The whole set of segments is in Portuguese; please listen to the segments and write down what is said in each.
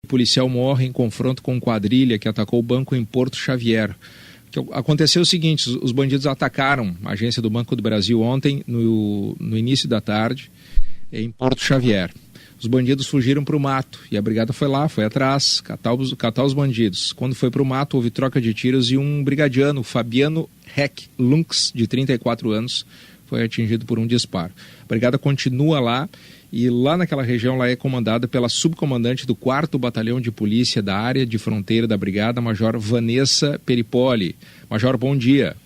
O policial morre em confronto com quadrilha que atacou o banco em Porto Xavier. Aconteceu o seguinte, os bandidos atacaram a agência do Banco do Brasil ontem, no início da tarde, em Porto Xavier. Os bandidos fugiram para o mato e a brigada foi lá, foi atrás, catar os bandidos. Quando foi para o mato, houve troca de tiros e um brigadiano, Fabiano Heck Lunks, de 34 anos, foi atingido por um disparo. A brigada continua lá e lá naquela região ela é comandada pela subcomandante do 4º Batalhão de Polícia da área de fronteira da brigada, Major Vanessa Peripoli. Major, bom dia.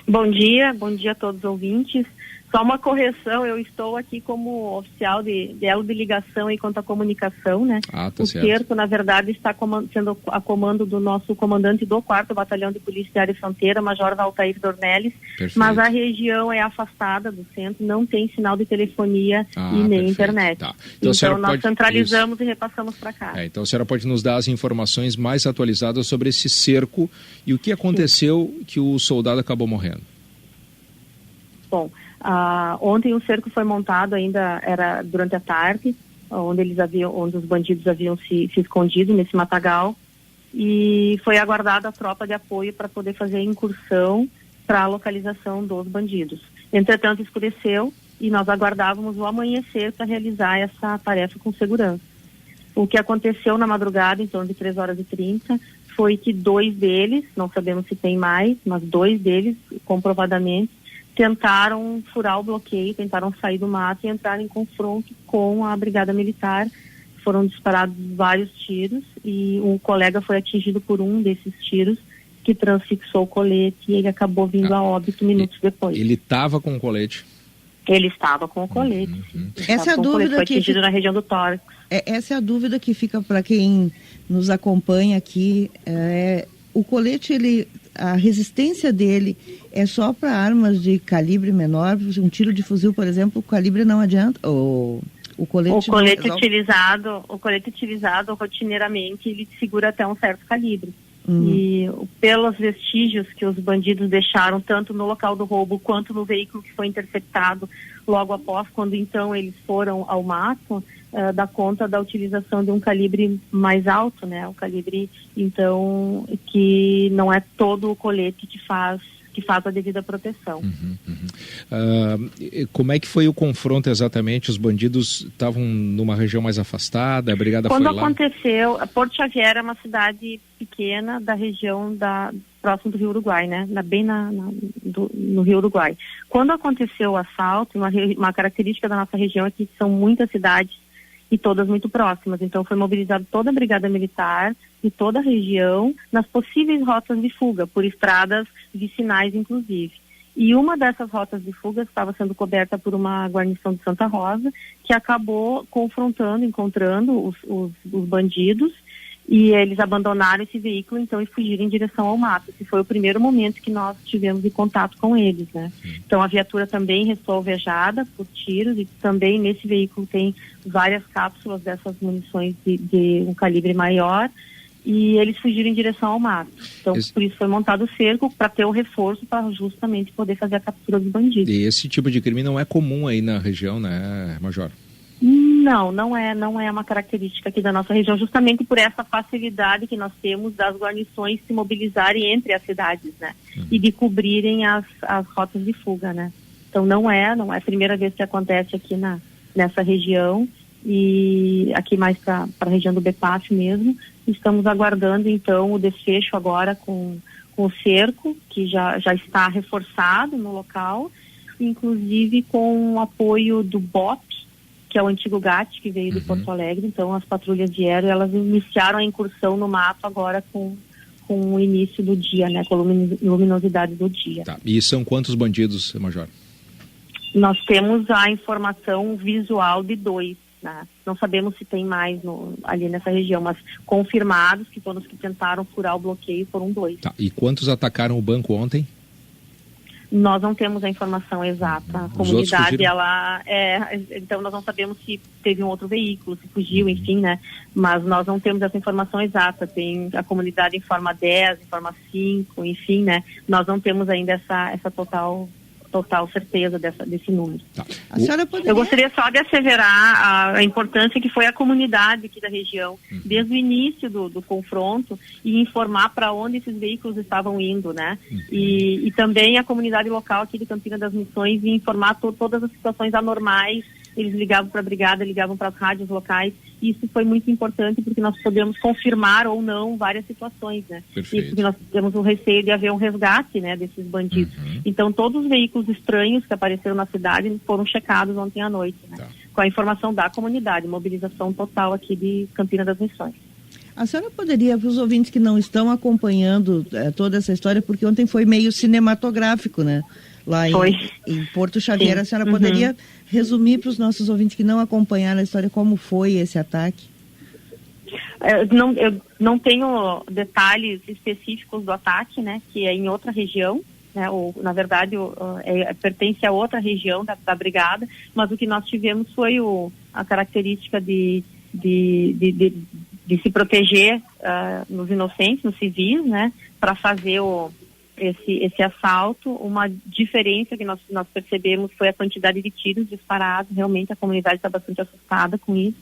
Bom dia a todos os ouvintes. Só uma correção, eu estou aqui como oficial de elo de ligação e quanto à comunicação, né? Tá o certo. cerco, na verdade, está sendo a comando do nosso comandante do 4º Batalhão de Polícia de Área e Fronteira, Major Valtair Dornelles, mas a região é afastada do centro, não tem sinal de telefonia e nem internet. Tá. Então nós centralizamos e repassamos para cá. Então a senhora pode nos dar as informações mais atualizadas sobre esse cerco e o que aconteceu que o soldado acabou morrendo. Bom, ontem o cerco foi montado, ainda era durante a tarde, onde os bandidos haviam se escondido nesse matagal, e foi aguardada a tropa de apoio para poder fazer a incursão para a localização dos bandidos. Entretanto, escureceu e nós aguardávamos o amanhecer para realizar essa tarefa com segurança. O que aconteceu na madrugada, em torno de 3h30, foi que 2 deles, não sabemos se tem mais, mas 2 deles, comprovadamente, tentaram furar o bloqueio, tentaram sair do mato e entrar em confronto com a Brigada Militar. Foram disparados vários tiros e um colega foi atingido por um desses tiros que transfixou o colete e ele acabou vindo a óbito minutos depois. Ele estava com o colete? Ele estava com o colete. Essa é a dúvida foi atingido na região do tórax. Essa é a dúvida que fica para quem nos acompanha aqui. O colete, a resistência dele é só para armas de calibre menor? Um tiro de fuzil, por exemplo, o calibre não adianta? O colete utilizado rotineiramente, ele segura até um certo calibre. E pelos vestígios que os bandidos deixaram, tanto no local do roubo quanto no veículo que foi interceptado logo após, quando então eles foram ao mato, dá conta da utilização de um calibre mais alto, né? O calibre, então, que não é todo o colete que faz a devida proteção. Como é que foi o confronto exatamente? Os bandidos estavam numa região mais afastada, a brigada foi lá? Quando aconteceu, Porto Xavier é uma cidade pequena da região próximo do Rio Uruguai, né? No Rio Uruguai. Quando aconteceu o assalto, uma característica da nossa região é que são muitas cidades e todas muito próximas. Então foi mobilizada toda a Brigada Militar e toda a região nas possíveis rotas de fuga, por estradas vicinais inclusive. E uma dessas rotas de fuga estava sendo coberta por uma guarnição de Santa Rosa, que acabou encontrando os bandidos, e eles abandonaram esse veículo então e fugiram em direção ao mato. Esse foi o primeiro momento que nós tivemos de contato com eles, né? Então a viatura também restou alvejada por tiros e também nesse veículo tem várias cápsulas dessas munições de um calibre maior, e eles fugiram em direção ao mato. Então por isso foi montado o cerco para ter o reforço para justamente poder fazer a captura dos bandidos. E esse tipo de crime não é comum aí na região, né, Major? Não é uma característica aqui da nossa região, justamente por essa facilidade que nós temos das guarnições se mobilizarem entre as cidades, né? E de cobrirem as rotas de fuga, né? Então não é a primeira vez que acontece aqui nessa região, e aqui mais para a região do BEPAF mesmo. Estamos aguardando então o desfecho agora com o cerco, que já está reforçado no local, inclusive com o apoio do BOP, que é o antigo GAT, que veio de Porto Alegre. Então as patrulhas de aéreo, elas iniciaram a incursão no mato agora com o início do dia, né, com a luminosidade do dia. Tá. E são quantos bandidos, Major? Nós temos a informação visual de 2, né? Não sabemos se tem mais ali nessa região, mas confirmados que foram os que tentaram furar o bloqueio foram 2. Tá. E quantos atacaram o banco ontem? Nós não temos a informação exata. A comunidade, então nós não sabemos se teve um outro veículo, se fugiu, enfim, né? Mas nós não temos essa informação exata. A comunidade informa 10, informa 5, enfim, né? Nós não temos ainda essa total total certeza desse número. Tá. A senhora poderia... Eu gostaria só de asseverar a importância que foi a comunidade aqui da região, desde o início do confronto, e informar para onde esses veículos estavam indo, né? E também a comunidade local aqui de Campina das Missões, e informar todas as situações anormais. Eles ligavam para a brigada, ligavam para as rádios locais, e isso foi muito importante porque nós podemos confirmar ou não várias situações, né? Perfeito. E porque nós temos o receio de haver um resgate, né, desses bandidos. Então todos os veículos estranhos que apareceram na cidade foram checados ontem à noite, né? Tá. Com a informação da comunidade, mobilização total aqui de Campina das Missões. A senhora poderia, para os ouvintes que não estão acompanhando toda essa história, porque ontem foi meio cinematográfico, né? Lá em Porto Xavier, sim. A senhora poderia resumir para os nossos ouvintes que não acompanharam a história como foi esse ataque? Eu não tenho detalhes específicos do ataque, né? Que é em outra região, né? Ou, na verdade, pertence a outra região da brigada, mas o que nós tivemos foi a característica de se proteger nos inocentes, nos civis, né? Para fazer esse assalto. Uma diferença que nós percebemos foi a quantidade de tiros disparados. Realmente a comunidade está bastante assustada com isso.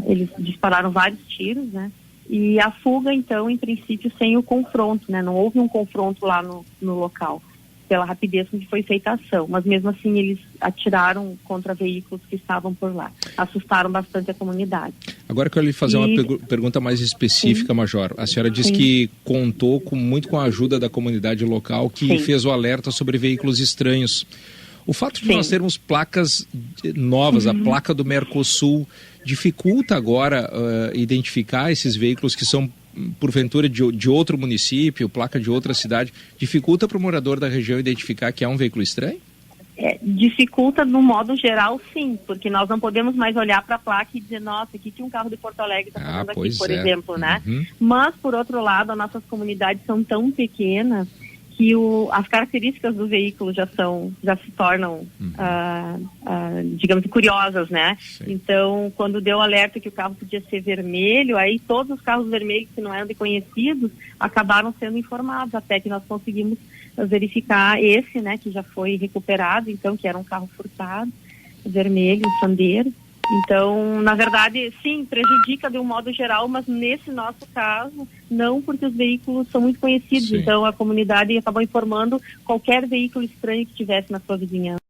Eles dispararam vários tiros, né? E a fuga, então, em princípio, sem o confronto, né? Não houve um confronto lá no local, pela rapidez com que foi feita a ação. Mas mesmo assim eles atiraram contra veículos que estavam por lá. Assustaram bastante a comunidade. Agora eu quero lhe fazer uma pergunta mais específica, sim. Major. A senhora disse que contou muito com a ajuda da comunidade local que sim. fez o alerta sobre veículos estranhos. O fato de sim. nós termos placas novas, a placa do Mercosul, dificulta agora identificar esses veículos que são porventura de outro município, placa de outra cidade, dificulta para o morador da região identificar que é um veículo estranho? Dificulta no modo geral, sim, porque nós não podemos mais olhar para a placa e dizer, nossa, aqui tinha um carro de Porto Alegre está passando aqui, por exemplo, né? Mas, por outro lado, as nossas comunidades são tão pequenas que as características do veículo já se tornam, digamos, curiosas, né? Sim. Então, quando deu alerta que o carro podia ser vermelho, aí todos os carros vermelhos que não eram de conhecidos acabaram sendo informados, até que nós conseguimos verificar esse, né, que já foi recuperado, então, que era um carro furtado, vermelho, Sandero. Então, na verdade, sim, prejudica de um modo geral, mas nesse nosso caso, não, porque os veículos são muito conhecidos. Sim. Então, a comunidade acabou informando qualquer veículo estranho que tivesse na sua vizinhança.